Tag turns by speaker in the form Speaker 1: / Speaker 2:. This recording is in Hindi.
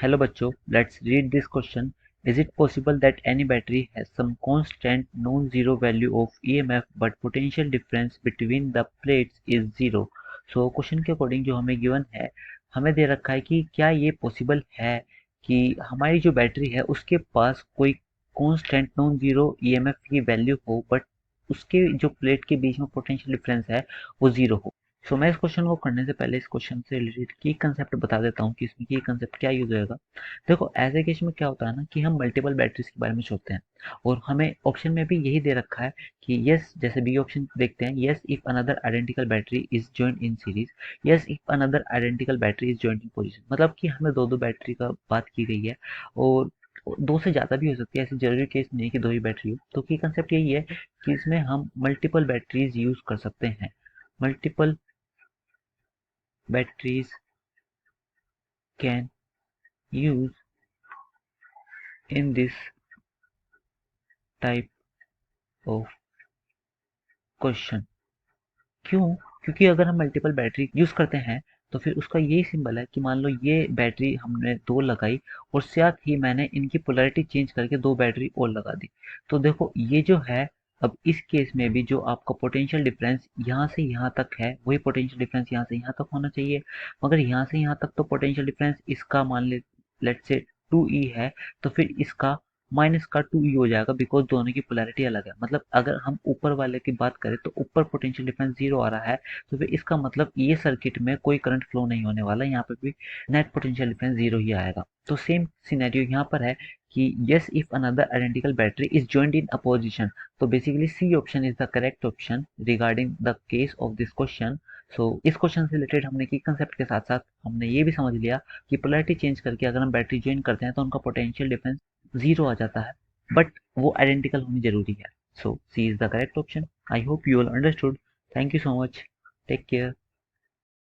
Speaker 1: Hello बच्चों, let's read this question. Is it possible that any battery has some constant non-zero value of EMF but potential difference between the plates is zero? So question के अकॉर्डिंग जो हमें गिवन है, हमें दे रखा है कि क्या ये पॉसिबल है कि हमारी जो बैटरी है उसके पास कोई कांस्टेंट नॉन जीरो ईएमएफ की वैल्यू हो बट उसके जो प्लेट के बीच में पोटेंशियल डिफरेंस है वो जीरो हो। सो मैं इस क्वेश्चन को करने से पहले इस क्वेश्चन से रिलेटेड की कंसेप्ट बता देता हूँ कि इसमें की कंसेप्ट क्या यूज होगा। देखो ऐसे केस में क्या होता है ना कि हम मल्टीपल बैटरीज के बारे में सोचते हैं और हमें ऑप्शन में भी यही दे रखा है कि यस, जैसे बी ऑप्शन देखते हैं, yes if another identical battery is joined in series, yes if another identical battery is joined in position. मतलब कि हमें दो दो बैटरी का बात की गई है और दो से ज़्यादा भी हो सकती है, ऐसे जरूरी केस नहीं है कि दो ही बैटरी हो। तो की कंसेप्ट यही है कि इसमें हम मल्टीपल बैटरीज यूज कर सकते हैं। Multiple batteries can use in this type of question. क्यों? क्योंकि अगर हम मल्टीपल बैटरी यूज करते हैं तो फिर उसका यही सिंबल है कि मान लो ये बैटरी हमने दो लगाई और साथ ही मैंने इनकी पोलैरिटी चेंज करके दो बैटरी और लगा दी। तो देखो ये जो है, अब इस केस में भी जो आपका पोटेंशियल डिफरेंस यहाँ से यहाँ तक है वही पोटेंशियल डिफरेंस यहाँ से यहाँ तक होना चाहिए। मगर यहाँ से यहाँ तक तो पोटेंशियल डिफरेंस इसका मान ले लेट से 2E है, तो फिर इसका माइनस का 2E हो जाएगा बिकॉज दोनों की पोलैरिटी अलग है। मतलब अगर हम ऊपर वाले की बात करें तो ऊपर पोटेंशियल डिफरेंस जीरो आ रहा है, तो फिर इसका मतलब ये सर्किट में कोई करंट फ्लो नहीं होने वाला, यहाँ पे भी नेट पोटेंशियल डिफरेंस जीरो ही आएगा। तो सेम सिनेरियो यहाँ पर है कि yes if another identical battery is joined in opposition. तो basically C option is the correct option regarding the case of this question. So इस क्वेश्चन से रिलेटेड हमने की कंसेप्ट के साथ साथ हमने ये भी समझ लिया कि पोलैरिटी चेंज करके अगर हम बैटरी ज्वाइन करते हैं तो उनका पोटेंशियल डिफरेंस जीरो आ जाता है, बट वो आइडेंटिकल होनी जरूरी है। So C is the correct option. I hope you all understood. Thank you so much. Take care.